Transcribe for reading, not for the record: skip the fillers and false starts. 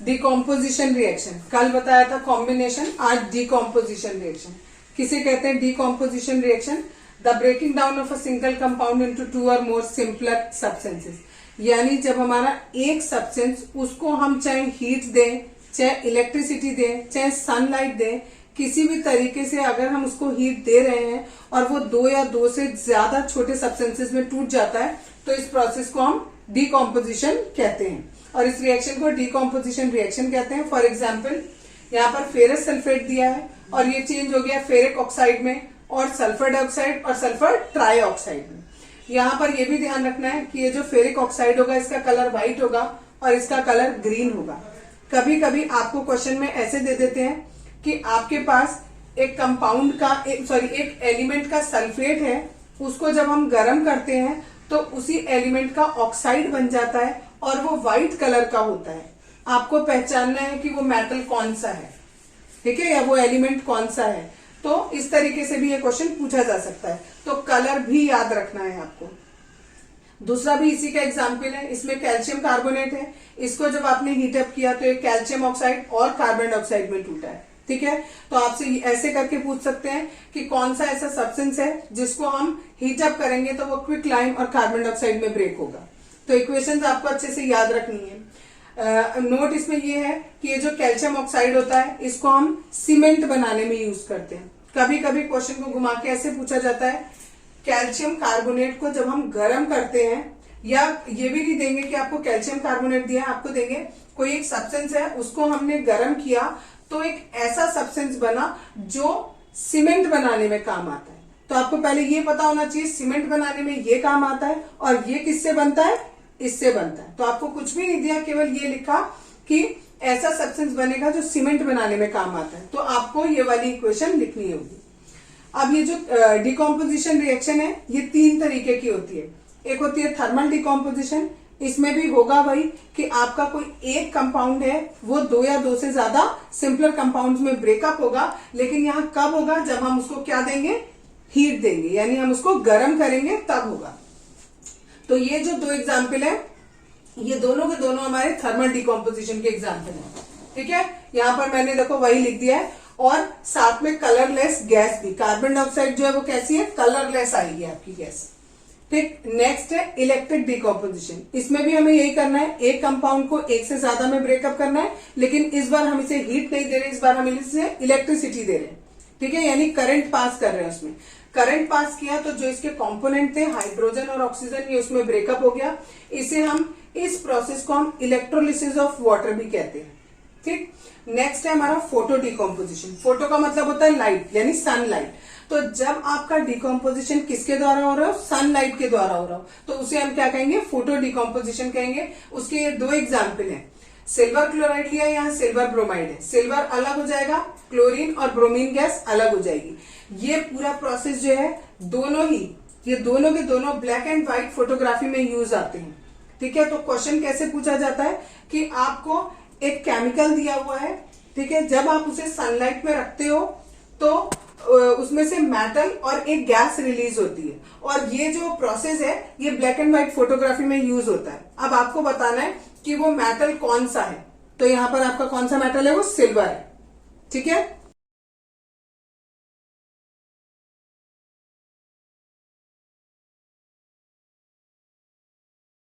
Decomposition reaction, कल बताया था कॉम्बिनेशन, आज डिकॉम्पोजिशन रिएक्शन। किसे कहते हैं decomposition reaction? The breaking down of a single compound into two और मोर सिंपलर सब्सटेंसेस। यानी जब हमारा एक सब्सटेंस, उसको हम चाहे हीट दें, चाहे इलेक्ट्रिसिटी दें, चाहे सनलाइट दें, किसी भी तरीके से अगर हम उसको हीट दे रहे हैं और वो दो या दो से ज्यादा छोटे सब्सटेंसेस में टूट जाता है, तो इस प्रोसेस को हम डिकॉम्पोजिशन कहते हैं और इस रिएक्शन को डिकॉम्पोजिशन रिएक्शन कहते हैं। फॉर एग्जाम्पल, यहाँ पर फेरस सल्फेट दिया है और ये चेंज हो गया फेरिक ऑक्साइड में और सल्फर डाइऑक्साइड और सल्फर ट्राईऑक्साइड में। यहाँ पर यह भी ध्यान रखना है कि ये जो फेरिक ऑक्साइड होगा इसका कलर व्हाइट होगा और इसका कलर ग्रीन होगा। कभी कभी आपको क्वेश्चन में ऐसे दे देते हैं कि आपके पास एक कंपाउंड का एक एलिमेंट का सल्फेट है, उसको जब हम गर्म करते हैं तो उसी एलिमेंट का ऑक्साइड बन जाता है और वो व्हाइट कलर का होता है। आपको पहचानना है कि वो मेटल कौन सा है, ठीक है, या वो एलिमेंट कौन सा है। तो इस तरीके से भी ये क्वेश्चन पूछा जा सकता है, तो कलर भी याद रखना है आपको। दूसरा भी इसी का एग्जाम्पल है, इसमें कैल्शियम कार्बोनेट है, इसको जब आपने हीटअप किया तो एक कैल्शियम ऑक्साइड और कार्बन डाइऑक्साइड में टूटा है, ठीक है। तो आपसे ऐसे करके पूछ सकते हैं कि कौन सा ऐसा सब्सटेंस है जिसको हम हीटअप करेंगे तो वो क्विक लाइम और कार्बन डाइऑक्साइड में ब्रेक होगा। तो इक्वेशंस आपको अच्छे से याद रखनी है। नोट इसमें ये है कि ये जो कैल्शियम ऑक्साइड होता है इसको हम सीमेंट बनाने में यूज करते हैं। कभी कभी क्वेश्चन को घुमा के ऐसे पूछा जाता है, कैल्शियम कार्बोनेट को जब हम गर्म करते हैं, या ये भी नहीं देंगे कि आपको कैल्शियम कार्बोनेट दिया है, आपको देंगे कोई एक सब्सटेंस है, उसको हमने गर्म किया तो एक ऐसा सब्सटेंस बना जो सीमेंट बनाने में काम आता है। तो आपको पहले ये पता होना चाहिए सीमेंट बनाने में ये काम आता है और ये किससे बनता है, इससे बनता है। तो आपको कुछ भी नहीं दिया, केवल ये लिखा कि ऐसा सब्सटेंस बनेगा जो सीमेंट बनाने में काम आता है, तो आपको ये वाली इक्वेशन लिखनी होगी। अब ये जो डिकॉम्पोजिशन रिएक्शन है ये तीन तरीके की होती है। एक होती है थर्मल डिकॉम्पोजिशन, इसमें भी होगा वही कि आपका कोई एक कंपाउंड है वो दो या दो से ज्यादा सिंपलर कंपाउंड्स में ब्रेकअप होगा, लेकिन यहाँ कब होगा, जब हम उसको क्या देंगे, हीट देंगे, यानी हम उसको गर्म करेंगे तब होगा। तो ये जो दो एग्जाम्पल है ये दोनों के दोनों हमारे थर्मल डिकॉम्पोजिशन के एग्जाम्पल है, ठीक है। यहाँ पर मैंने देखो वही लिख दिया है और साथ में कलरलेस गैस भी, कार्बन डाइऑक्साइड जो है वो कैसी है, कलरलेस आएगी आपकी गैस, ठीक। नेक्स्ट है इलेक्ट्रिक डिकॉम्पोजिशन, इसमें भी हमें यही करना है, एक कंपाउंड को एक से ज्यादा में ब्रेकअप करना है, लेकिन इस बार हम इसे हीट नहीं दे रहे, इस बार हम इसे इलेक्ट्रिसिटी दे रहे हैं, ठीक है, यानी करंट पास कर रहे हैं। उसमें करंट पास किया तो जो इसके कंपोनेंट थे हाइड्रोजन और ऑक्सीजन, ये उसमें ब्रेकअप हो गया। इसे हम, इस प्रोसेस को हम इलेक्ट्रोलिसिस ऑफ वाटर भी कहते हैं, ठीक। नेक्स्ट है हमारा फोटो डिकॉम्पोजिशन। फोटो का मतलब होता है लाइट, यानी सनलाइट। तो जब आपका डिकॉम्पोजिशन किसके द्वारा हो रहा हो, सनलाइट के द्वारा हो रहा हो, तो उसे हम क्या कहेंगे, फोटो डिकॉम्पोजिशन कहेंगे। उसके ये दो एग्जाम्पल हैं, सिल्वर क्लोराइड लिया, यहाँ सिल्वर ब्रोमाइड है, सिल्वर अलग हो जाएगा, क्लोरीन और ब्रोमीन गैस अलग हो जाएगी। ये पूरा प्रोसेस जो है दोनों ही, ये दोनों के दोनों ब्लैक एंड व्हाइट फोटोग्राफी में यूज आते हैं, ठीक है। तो क्वेश्चन कैसे पूछा जाता है कि आपको एक केमिकल दिया हुआ है, ठीक है, जब आप उसे सनलाइट में रखते हो तो उसमें से मेटल और एक गैस रिलीज होती है, और ये जो प्रोसेस है ये ब्लैक एंड व्हाइट फोटोग्राफी में यूज होता है। अब आपको बताना है कि वो मेटल कौन सा है, तो यहाँ पर आपका कौन सा मेटल है, वो सिल्वर है, ठीक है।